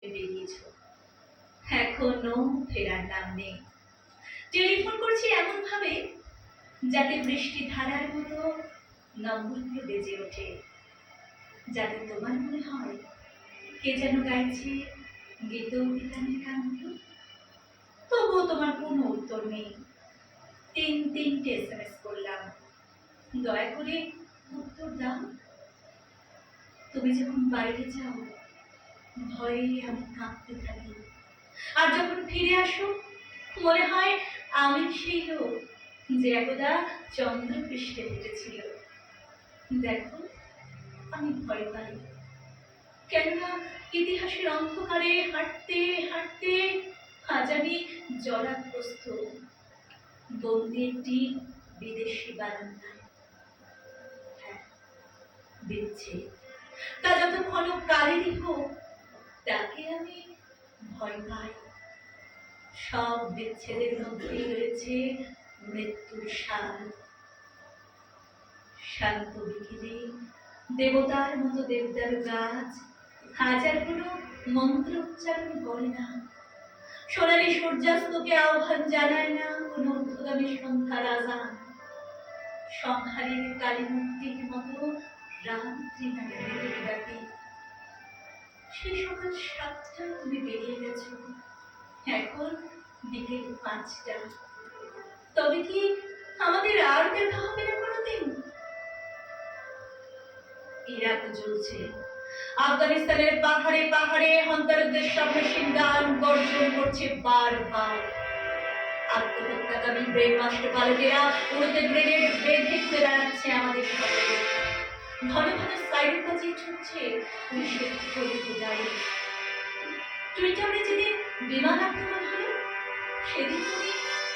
বেরিয়েছো, এখনো ফেরার নাম নেই। টেলিফোন করছি এমন ভাবে যাতে বৃষ্টি ধারার মতো নম্বরগুলো বেজে ওঠে, যাতে তোমার মনে হয় কে যেন গাইছে গীত বিতানের গানগুলো। তবুও তোমার কোনো উত্তর নেই। তিনটে SMS করলাম, দয়া করে উত্তর দাও। তুমি যখন বাইরে যাও ভয়ে আমি কাঁপতে থাকি, আর যখন ফিরে আসো মনে হয় আমি সেই লোক যে একদা চন্দ্রপৃষ্ঠে উঠেছিল। দেখো, আমি ভয় পাই, কেননা ইতিহাসের অন্ধকারে হাঁটতে হাঁটতে আজ আমি জলাগ্রস্ত, বন্দি একটি বিদেশি বারান্দায়। হ্যাঁ, বিচ্ছেদ, তা যত ঘন কালেরই হোক, তাকে আমি ভয় পাই। সব বিচ্ছেদের মধ্যেই রয়েছে মৃত্যুর স্বাদ। শান্ত বিকেলে দেবতার মতো দেবদারু গাছ হাজার কোনো মন্ত্র উচ্চারণ করে না, সোনালী সূর্যাস্তকে আহ্বান জানায় না কোনো ঊর্ধ্বগামী সন্ধ্যার আজান। সংহারের কালী মূর্তির মতো রাত্রি নাকি। সেই সকাল 7টায় তুমি বেরিয়ে গেছো, এখন বিকেল 5টা। তবে কি আমাদের আর দেখা হবে না কোনোদিন? ইরাক জ্বলছে, আফগানিস্তানের পাহাড়ে পাহাড়ে হন্তারকদের সব মেশিন গান গর্জন করছে বারবার। আত্মহত্যাকামী ব্রেন মাস্টার পাইলটেরা উড়োতে গ্রেনেড বেঁধে ঘুরে বেড়াচ্ছে আমাদের শহরে। ঘন ঘন সাইরেন বাজিয়ে ছুটছে পুলিশের ঘড়িতে গাড়ি। টুইটারে যেদিন বিমান আক্রমণ হলো সেদিন তুমি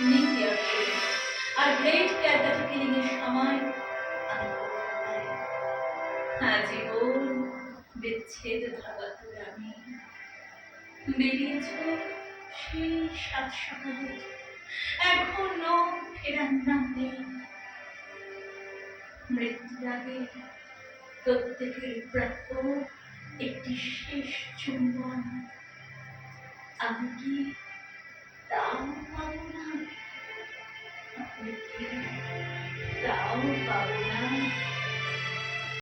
নিতে আসবে, আর গ্রেট ক্যালকাটা কিলিং এর সময় আমি কলকাতায়। আজীবন বিচ্ছেদ ধাবা ধরে আমি বেরিয়েছ সেই 7 সকালে, এখনো ফেরার নাম নেই। মৃত্যুর আগে প্রত্যেকের প্রাপ্য একটি শেষ চুম্বন। আমি কি তাও পাবো না? আপনি কি তাও পাবো না?